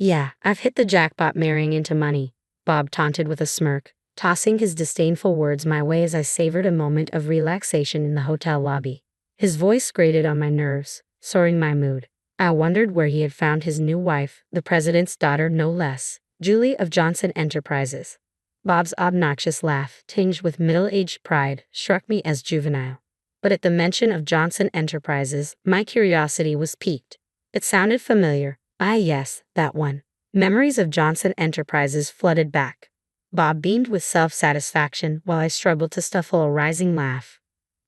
Yeah, I've hit the jackpot marrying into money, Bob taunted with a smirk, tossing his disdainful words my way as I savored a moment of relaxation in the hotel lobby. His voice grated on my nerves, soaring my mood. I wondered where he had found his new wife, the president's daughter no less, Julie of Johnson Enterprises. Bob's obnoxious laugh, tinged with middle-aged pride, struck me as juvenile. But at the mention of Johnson Enterprises, my curiosity was piqued. It sounded familiar. Ah yes, that one. Memories of Johnson Enterprises flooded back. Bob beamed with self-satisfaction while I struggled to stifle a rising laugh.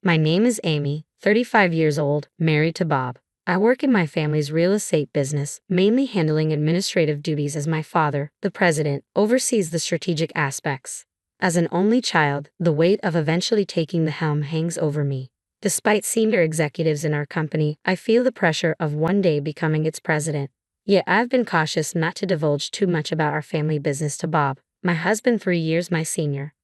My name is Amy, 35 years old, married to Bob. I work in my family's real estate business, mainly handling administrative duties as my father, the president, oversees the strategic aspects. As an only child, the weight of eventually taking the helm hangs over me. Despite senior executives in our company, I feel the pressure of one day becoming its president. Yet I've been cautious not to divulge too much about our family business to Bob, my husband 3 years my senior.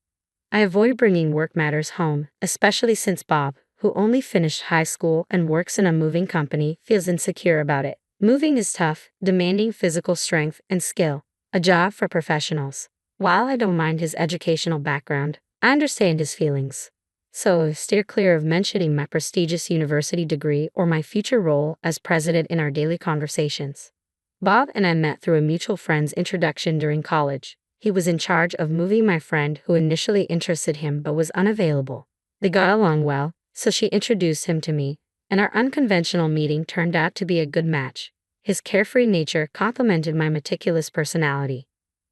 I avoid bringing work matters home, especially since Bob, who only finished high school and works in a moving company, feels insecure about it. Moving is tough, demanding physical strength and skill, a job for professionals. While I don't mind his educational background, I understand his feelings. So I steer clear of mentioning my prestigious university degree or my future role as president in our daily conversations. Bob and I met through a mutual friend's introduction during college. He was in charge of moving my friend who initially interested him but was unavailable. They got along well, so she introduced him to me, and our unconventional meeting turned out to be a good match. His carefree nature complemented my meticulous personality.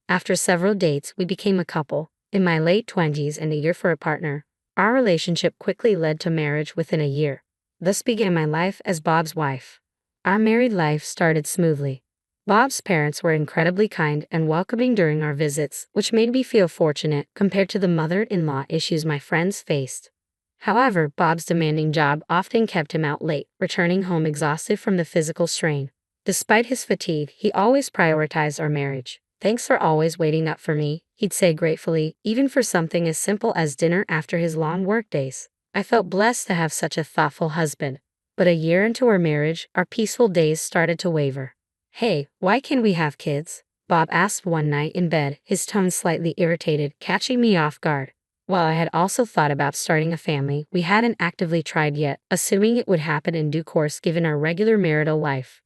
After several dates, we became a couple. In my late 20s and eager for a partner, our relationship quickly led to marriage within a year. Thus began my life as Bob's wife. Our married life started smoothly. Bob's parents were incredibly kind and welcoming during our visits, which made me feel fortunate compared to the mother-in-law issues my friends faced. However, Bob's demanding job often kept him out late, returning home exhausted from the physical strain. Despite his fatigue, he always prioritized our marriage. "Thanks for always waiting up for me," he'd say gratefully, even for something as simple as dinner after his long workdays. I felt blessed to have such a thoughtful husband. But a year into our marriage, our peaceful days started to waver. "Hey, why can't we have kids?" Bob asked one night in bed, his tone slightly irritated, catching me off guard. While I had also thought about starting a family, we hadn't actively tried yet, assuming it would happen in due course given our regular marital life.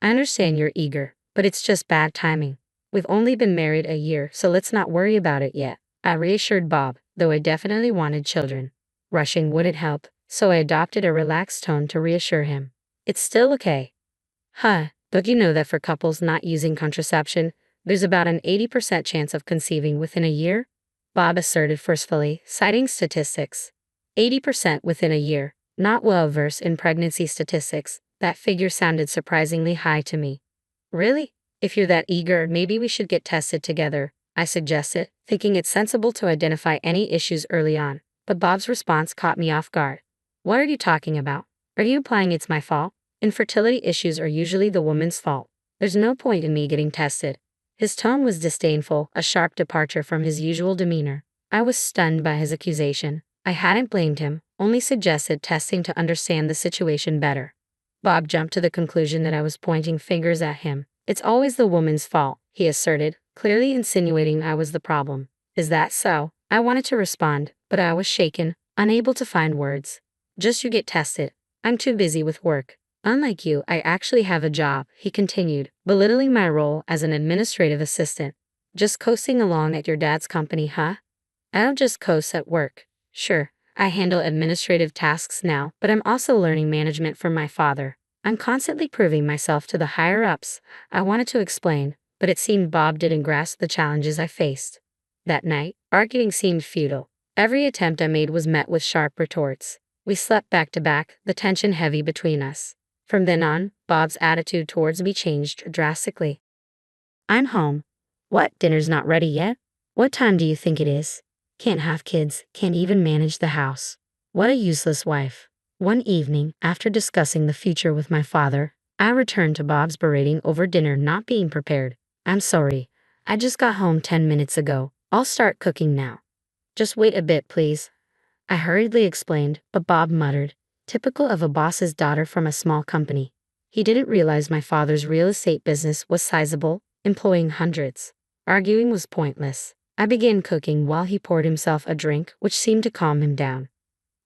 "I understand you're eager, but it's just bad timing. We've only been married a year, so let's not worry about it yet," I reassured Bob, though I definitely wanted children. Rushing wouldn't help, so I adopted a relaxed tone to reassure him. "It's still okay." "Huh, don't you know that for couples not using contraception, there's about an 80% chance of conceiving within a year?" Bob asserted forcefully, citing statistics. 80% within a year. Not well versed in pregnancy statistics, that figure sounded surprisingly high to me. "Really? If you're that eager, maybe we should get tested together," I suggested, thinking it sensible to identify any issues early on. But Bob's response caught me off guard. "What are you talking about? Are you implying it's my fault? Infertility issues are usually the woman's fault. There's no point in me getting tested." His tone was disdainful, a sharp departure from his usual demeanor. I was stunned by his accusation. I hadn't blamed him, only suggested testing to understand the situation better. Bob jumped to the conclusion that I was pointing fingers at him. "It's always the woman's fault," he asserted, clearly insinuating I was the problem. "Is that so?" I wanted to respond, but I was shaken, unable to find words. "Just you get tested. I'm too busy with work. Unlike you, I actually have a job," he continued, belittling my role as an administrative assistant. "Just coasting along at your dad's company, huh?" "I don't just coast at work. Sure, I handle administrative tasks now, but I'm also learning management from my father. I'm constantly proving myself to the higher-ups," I wanted to explain, but it seemed Bob didn't grasp the challenges I faced. That night, arguing seemed futile. Every attempt I made was met with sharp retorts. We slept back to back, the tension heavy between us. From then on, Bob's attitude towards me changed drastically. "I'm home." "What, dinner's not ready yet? What time do you think it is? Can't have kids, can't even manage the house. What a useless wife." One evening, after discussing the future with my father, I returned to Bob's berating over dinner not being prepared. "I'm sorry. I just got home 10 minutes ago. I'll start cooking now." "Just wait a bit, please," I hurriedly explained, but Bob muttered, typical of a boss's daughter from a small company. He didn't realize my father's real estate business was sizable, employing hundreds. Arguing was pointless. I began cooking while he poured himself a drink which seemed to calm him down.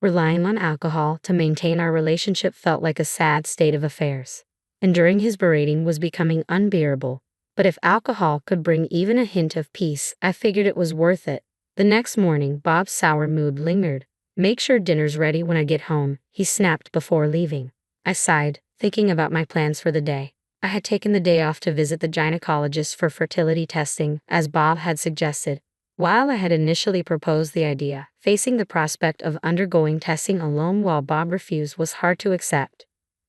Relying on alcohol to maintain our relationship felt like a sad state of affairs. Enduring his berating was becoming unbearable, but if alcohol could bring even a hint of peace, I figured it was worth it. The next morning, Bob's sour mood lingered. "Make sure dinner's ready when I get home," he snapped before leaving. I sighed, thinking about my plans for the day. I had taken the day off to visit the gynecologist for fertility testing, as Bob had suggested. While I had initially proposed the idea, facing the prospect of undergoing testing alone while Bob refused was hard to accept.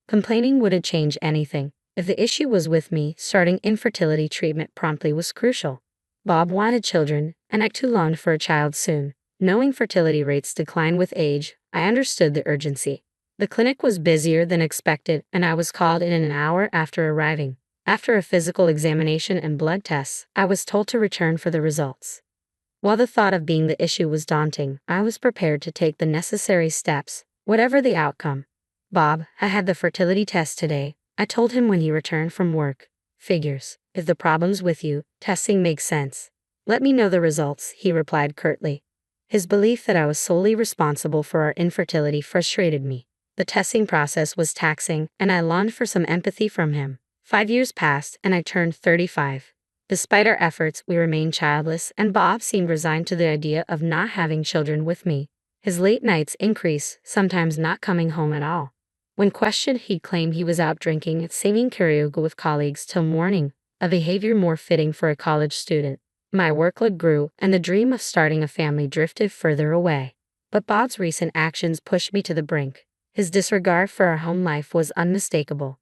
Complaining wouldn't change anything. If the issue was with me, starting infertility treatment promptly was crucial. Bob wanted children, and I too longed for a child soon. Knowing fertility rates decline with age, I understood the urgency. The clinic was busier than expected, and I was called in an hour after arriving. After a physical examination and blood tests, I was told to return for the results. While the thought of being the issue was daunting, I was prepared to take the necessary steps, whatever the outcome. "Bob, I had the fertility test today," I told him when he returned from work. "Figures. If the problem's with you, testing makes sense. Let me know the results," he replied curtly. His belief that I was solely responsible for our infertility frustrated me. The testing process was taxing, and I longed for some empathy from him. 5 years passed, and I turned 35. Despite our efforts, we remained childless, and Bob seemed resigned to the idea of not having children with me. His late nights increased, sometimes not coming home at all. When questioned, he claimed he was out drinking, singing karaoke with colleagues till morning, a behavior more fitting for a college student. My workload grew, and the dream of starting a family drifted further away. But Bob's recent actions pushed me to the brink. His disregard for our home life was unmistakable.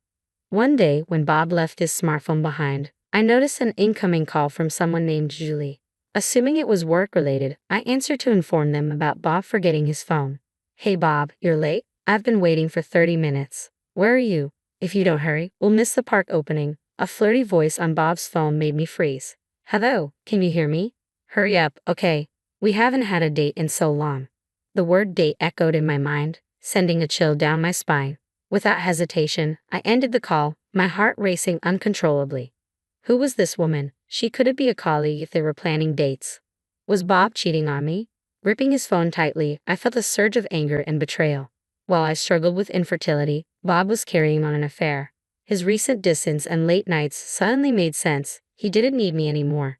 One day, when Bob left his smartphone behind, I noticed an incoming call from someone named Julie. Assuming it was work-related, I answered to inform them about Bob forgetting his phone. "Hey Bob, you're late? I've been waiting for 30 minutes. Where are you? If you don't hurry, we'll miss the park opening." A flirty voice on Bob's phone made me freeze. "Hello, can you hear me? Hurry up, okay? We haven't had a date in so long." The word date echoed in my mind, sending a chill down my spine. Without hesitation, I ended the call, my heart racing uncontrollably. Who was this woman? She couldn't be a colleague if they were planning dates. Was Bob cheating on me? Gripping his phone tightly, I felt a surge of anger and betrayal. While I struggled with infertility, Bob was carrying on an affair. His recent distance and late nights suddenly made sense. He didn't need me anymore.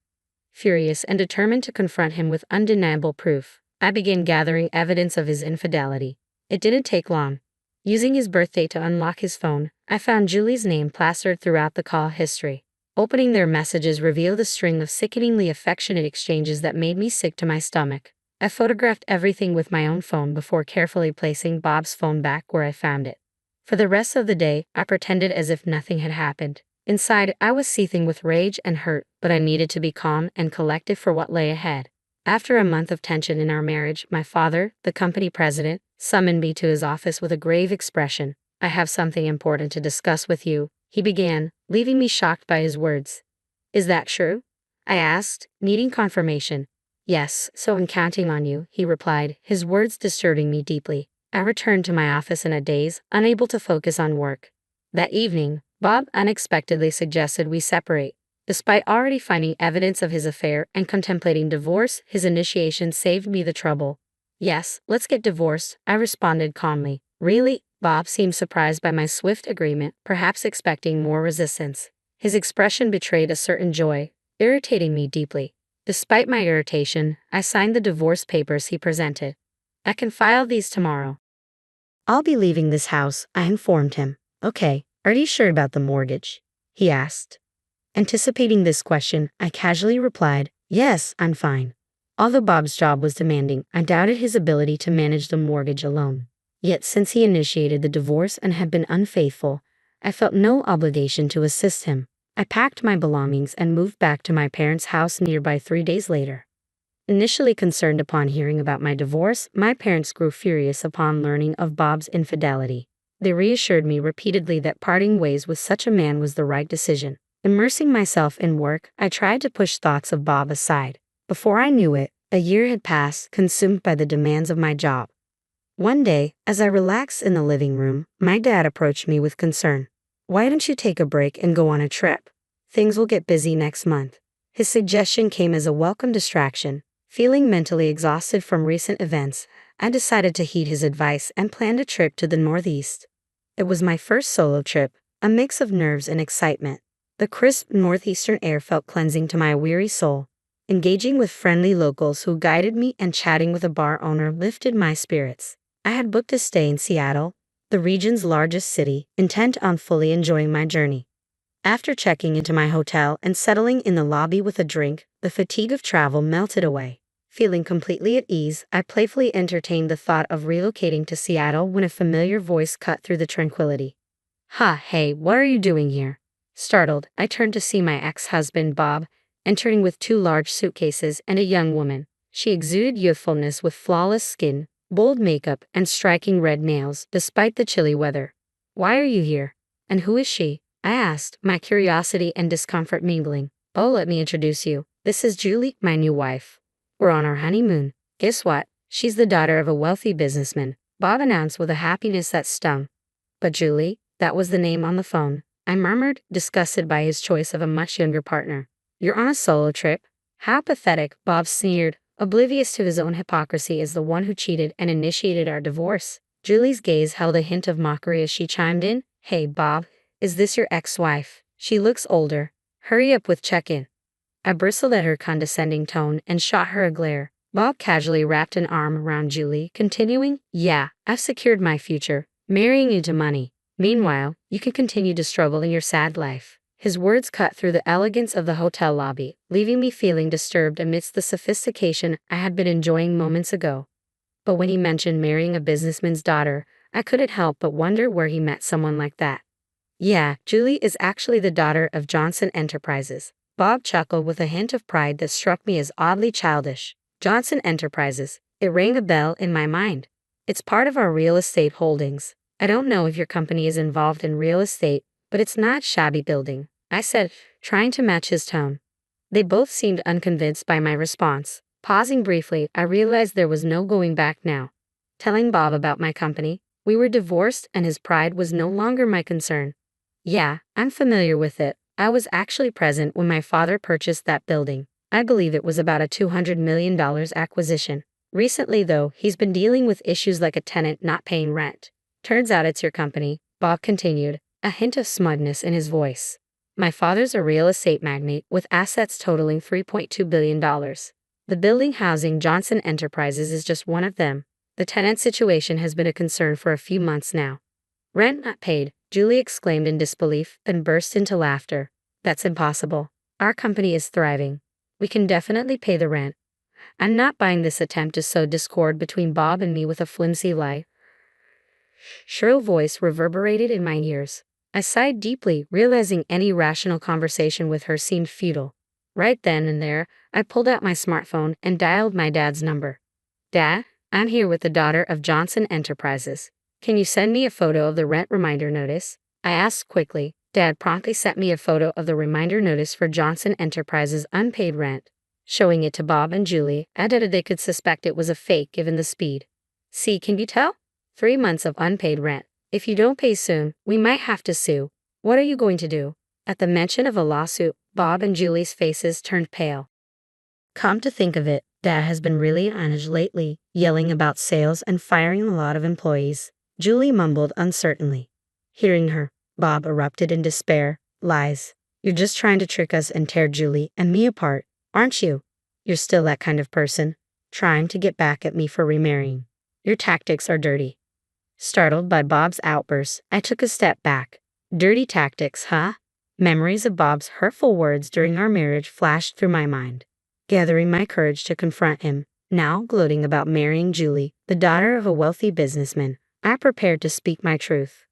Furious and determined to confront him with undeniable proof, I began gathering evidence of his infidelity. It didn't take long. Using his birthday to unlock his phone, I found Julie's name plastered throughout the call history. Opening their messages revealed a string of sickeningly affectionate exchanges that made me sick to my stomach. I photographed everything with my own phone before carefully placing Bob's phone back where I found it. For the rest of the day, I pretended as if nothing had happened. Inside, I was seething with rage and hurt, but I needed to be calm and collected for what lay ahead. After a month of tension in our marriage, my father, the company president, summoned me to his office with a grave expression. "I have something important to discuss with you," he began, leaving me shocked by his words. "Is that true?" I asked, needing confirmation. "Yes, so I'm counting on you," he replied, his words disturbing me deeply. I returned to my office in a daze, unable to focus on work. That evening, Bob unexpectedly suggested we separate. Despite already finding evidence of his affair and contemplating divorce, his initiation saved me the trouble. "Yes, let's get divorced," I responded calmly. "Really?" Bob seemed surprised by my swift agreement, perhaps expecting more resistance. His expression betrayed a certain joy, irritating me deeply. Despite my irritation, I signed the divorce papers he presented. "I can file these tomorrow." "I'll be leaving this house," I informed him. "Okay, are you sure about the mortgage?" he asked. Anticipating this question, I casually replied, "Yes, I'm fine." Although Bob's job was demanding, I doubted his ability to manage the mortgage alone. Yet since he initiated the divorce and had been unfaithful, I felt no obligation to assist him. I packed my belongings and moved back to my parents' house nearby 3 days later. Initially concerned upon hearing about my divorce, my parents grew furious upon learning of Bob's infidelity. They reassured me repeatedly that parting ways with such a man was the right decision. Immersing myself in work, I tried to push thoughts of Bob aside. Before I knew it, a year had passed, consumed by the demands of my job. One day, as I relaxed in the living room, my dad approached me with concern. "Why don't you take a break and go on a trip? Things will get busy next month. His suggestion came as a welcome distraction. Feeling mentally exhausted from recent events, I decided to heed his advice and planned a trip to the Northeast. It was my first solo trip, a mix of nerves and excitement. The crisp northeastern air felt cleansing to my weary soul. Engaging with friendly locals who guided me and chatting with a bar owner lifted my spirits. I had booked a stay in Seattle, the region's largest city, intent on fully enjoying my journey. After checking into my hotel and settling in the lobby with a drink, the fatigue of travel melted away. Feeling completely at ease, I playfully entertained the thought of relocating to Seattle when a familiar voice cut through the tranquility. Hey, what are you doing here? Startled, I turned to see my ex-husband Bob, entering with 2 large suitcases and a young woman. She exuded youthfulness with flawless skin, bold makeup, and striking red nails, despite the chilly weather. Why are you here? And who is she? I asked, my curiosity and discomfort mingling. Oh, let me introduce you. This is Julie, my new wife. We're on our honeymoon. Guess what? She's the daughter of a wealthy businessman, Bob announced with a happiness that stung. But Julie, that was the name on the phone, I murmured, disgusted by his choice of a much younger partner. You're on a solo trip? How pathetic, Bob sneered, oblivious to his own hypocrisy as the one who cheated and initiated our divorce. Julie's gaze held a hint of mockery as she chimed in. Hey, Bob, is this your ex-wife? She looks older. Hurry up with check-in. I bristled at her condescending tone and shot her a glare. Bob casually wrapped an arm around Julie, continuing, Yeah, I've secured my future, marrying you to money. Meanwhile, you can continue to struggle in your sad life. His words cut through the elegance of the hotel lobby, leaving me feeling disturbed amidst the sophistication I had been enjoying moments ago. But when he mentioned marrying a businessman's daughter, I couldn't help but wonder where he met someone like that. Yeah, Julie is actually the daughter of Johnson Enterprises. Bob chuckled with a hint of pride that struck me as oddly childish. Johnson Enterprises. It rang a bell in my mind. It's part of our real estate holdings. I don't know if your company is involved in real estate, but it's not shabby building, I said, trying to match his tone. They both seemed unconvinced by my response. Pausing briefly, I realized there was no going back now. Telling Bob about my company, we were divorced and his pride was no longer my concern. Yeah, I'm familiar with it. I was actually present when my father purchased that building. I believe it was about a $200 million acquisition. Recently, though, he's been dealing with issues like a tenant not paying rent. Turns out it's your company, Bob continued, a hint of smugness in his voice. My father's a real estate magnate with assets totaling $3.2 billion. The building housing Johnson Enterprises is just one of them. The tenant situation has been a concern for a few months now. Rent not paid, Julie exclaimed in disbelief, then burst into laughter. That's impossible. Our company is thriving. We can definitely pay the rent. I'm not buying this attempt to sow discord between Bob and me with a flimsy lie. Shrill voice reverberated in my ears. I sighed deeply, realizing any rational conversation with her seemed futile. Right then and there, I pulled out my smartphone and dialed my dad's number. Dad, I'm here with the daughter of Johnson Enterprises. Can you send me a photo of the rent reminder notice? I asked quickly. Dad promptly sent me a photo of the reminder notice for Johnson Enterprises' unpaid rent. Showing it to Bob and Julie, I doubted they could suspect it was a fake given the speed. See, can you tell? 3 months of unpaid rent. If you don't pay soon, we might have to sue. What are you going to do? At the mention of a lawsuit, Bob and Julie's faces turned pale. Come to think of it, Dad has been really on edge lately, yelling about sales and firing a lot of employees. Julie mumbled uncertainly. Hearing her, Bob erupted in despair. Lies. You're just trying to trick us and tear Julie and me apart, aren't you? You're still that kind of person, trying to get back at me for remarrying. Your tactics are dirty. Startled by Bob's outburst, I took a step back. Dirty tactics, huh? Memories of Bob's hurtful words during our marriage flashed through my mind. Gathering my courage to confront him, now gloating about marrying Julie, the daughter of a wealthy businessman, I prepared to speak my truth.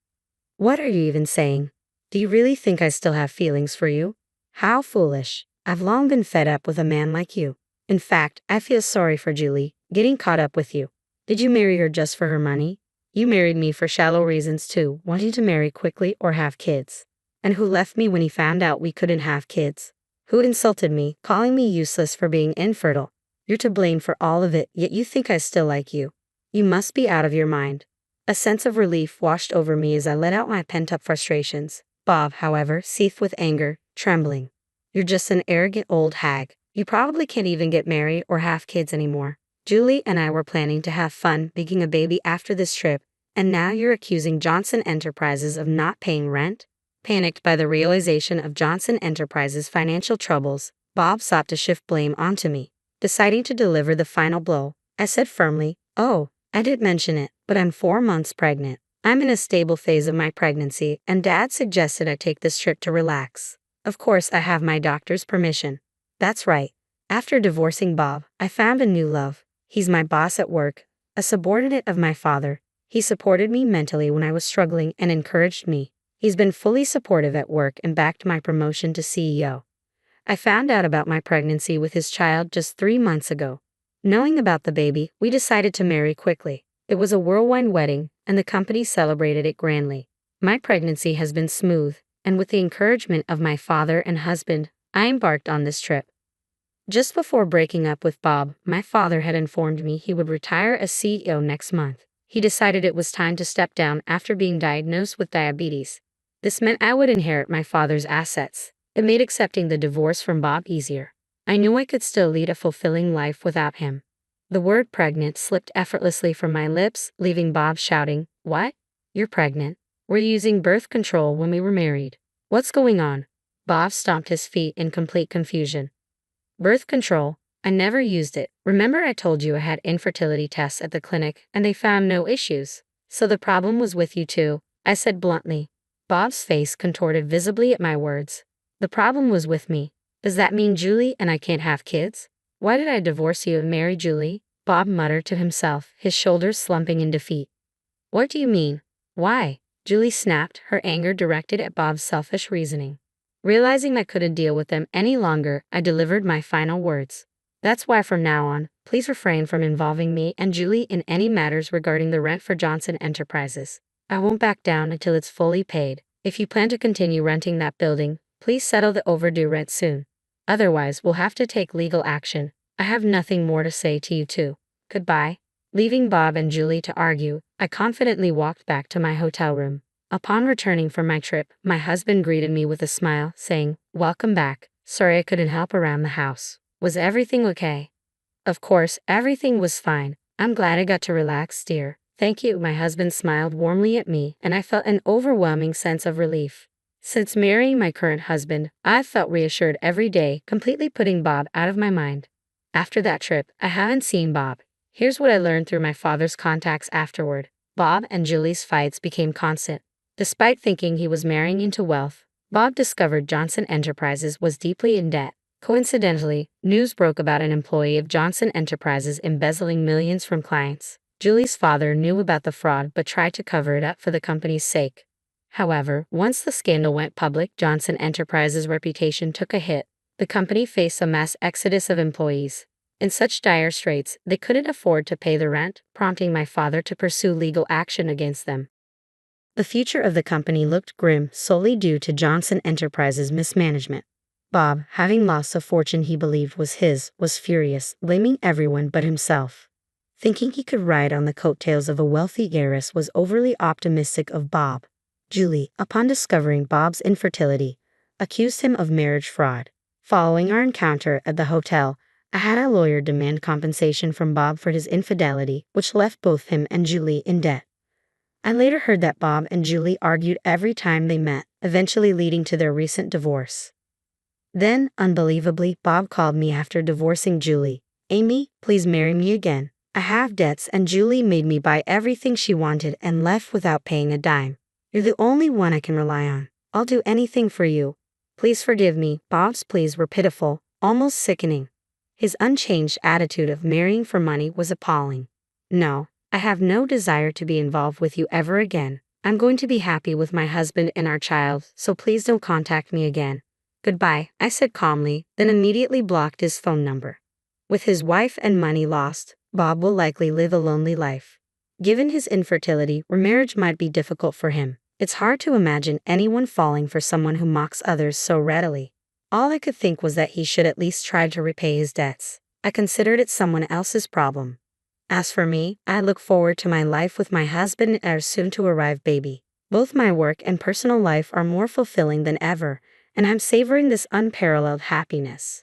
What are you even saying? Do you really think I still have feelings for you? How foolish. I've long been fed up with a man like you. In fact, I feel sorry for Julie, getting caught up with you. Did you marry her just for her money? You married me for shallow reasons too, wanting to marry quickly or have kids. And who left me when he found out we couldn't have kids? Who insulted me, calling me useless for being infertile? You're to blame for all of it, yet you think I still like you. You must be out of your mind. A sense of relief washed over me as I let out my pent-up frustrations. Bob, however, seethed with anger, trembling. "You're just an arrogant old hag. You probably can't even get married or have kids anymore. Julie and I were planning to have fun making a baby after this trip, and now you're accusing Johnson Enterprises of not paying rent?" Panicked by the realization of Johnson Enterprises' financial troubles, Bob sought to shift blame onto me. Deciding to deliver the final blow, I said firmly, "Oh, I did mention it, but I'm 4 months pregnant. I'm in a stable phase of my pregnancy, and Dad suggested I take this trip to relax. Of course, I have my doctor's permission." That's right. After divorcing Bob, I found a new love. He's my boss at work, a subordinate of my father. He supported me mentally when I was struggling and encouraged me. He's been fully supportive at work and backed my promotion to CEO. I found out about my pregnancy with his child just 3 months ago. Knowing about the baby, we decided to marry quickly. It was a whirlwind wedding, and the company celebrated it grandly. My pregnancy has been smooth, and with the encouragement of my father and husband, I embarked on this trip. Just before breaking up with Bob, my father had informed me he would retire as CEO next month. He decided it was time to step down after being diagnosed with diabetes. This meant I would inherit my father's assets. It made accepting the divorce from Bob easier. I knew I could still lead a fulfilling life without him. The word pregnant slipped effortlessly from my lips, leaving Bob shouting, "What? You're pregnant? Were you using birth control when we were married? What's going on?" Bob stomped his feet in complete confusion. "Birth control? I never used it. Remember I told you I had infertility tests at the clinic and they found no issues. So the problem was with you too," I said bluntly. Bob's face contorted visibly at my words. "The problem was with me. Does that mean Julie and I can't have kids? Why did I divorce you and marry Julie?" Bob muttered to himself, his shoulders slumping in defeat. "What do you mean? Why?" Julie snapped, her anger directed at Bob's selfish reasoning. Realizing I couldn't deal with them any longer, I delivered my final words. "That's why from now on, please refrain from involving me and Julie in any matters regarding the rent for Johnson Enterprises. I won't back down until it's fully paid. If you plan to continue renting that building, please settle the overdue rent soon. Otherwise, we'll have to take legal action. I have nothing more to say to you two. Goodbye." Leaving Bob and Julie to argue, I confidently walked back to my hotel room. Upon returning from my trip, my husband greeted me with a smile, saying, "Welcome back. Sorry I couldn't help around the house. Was everything okay?" "Of course, everything was fine. I'm glad I got to relax, dear." "Thank you." My husband smiled warmly at me, and I felt an overwhelming sense of relief. Since marrying my current husband, I've felt reassured every day, completely putting Bob out of my mind. After that trip, I haven't seen Bob. Here's what I learned through my father's contacts afterward. Bob and Julie's fights became constant. Despite thinking he was marrying into wealth, Bob discovered Johnson Enterprises was deeply in debt. Coincidentally, news broke about an employee of Johnson Enterprises embezzling millions from clients. Julie's father knew about the fraud but tried to cover it up for the company's sake. However, once the scandal went public, Johnson Enterprises' reputation took a hit. The company faced a mass exodus of employees. In such dire straits, they couldn't afford to pay the rent, prompting my father to pursue legal action against them. The future of the company looked grim solely due to Johnson Enterprises' mismanagement. Bob, having lost a fortune he believed was his, was furious, blaming everyone but himself. Thinking he could ride on the coattails of a wealthy heiress was overly optimistic of Bob. Julie, upon discovering Bob's infertility, accused him of marriage fraud. Following our encounter at the hotel, I had a lawyer demand compensation from Bob for his infidelity, which left both him and Julie in debt. I later heard that Bob and Julie argued every time they met, eventually leading to their recent divorce. Then, unbelievably, Bob called me after divorcing Julie. "Amy, please marry me again. I have debts and Julie made me buy everything she wanted and left without paying a dime. You're the only one I can rely on. I'll do anything for you. Please forgive me." Bob's pleas were pitiful, almost sickening. His unchanged attitude of marrying for money was appalling. "No, I have no desire to be involved with you ever again. I'm going to be happy with my husband and our child, so please don't contact me again. Goodbye," I said calmly, then immediately blocked his phone number. With his wife and money lost, Bob will likely live a lonely life. Given his infertility, remarriage might be difficult for him. It's hard to imagine anyone falling for someone who mocks others so readily. All I could think was that he should at least try to repay his debts. I considered it someone else's problem. As for me, I look forward to my life with my husband and our soon-to-arrive baby. Both my work and personal life are more fulfilling than ever, and I'm savoring this unparalleled happiness.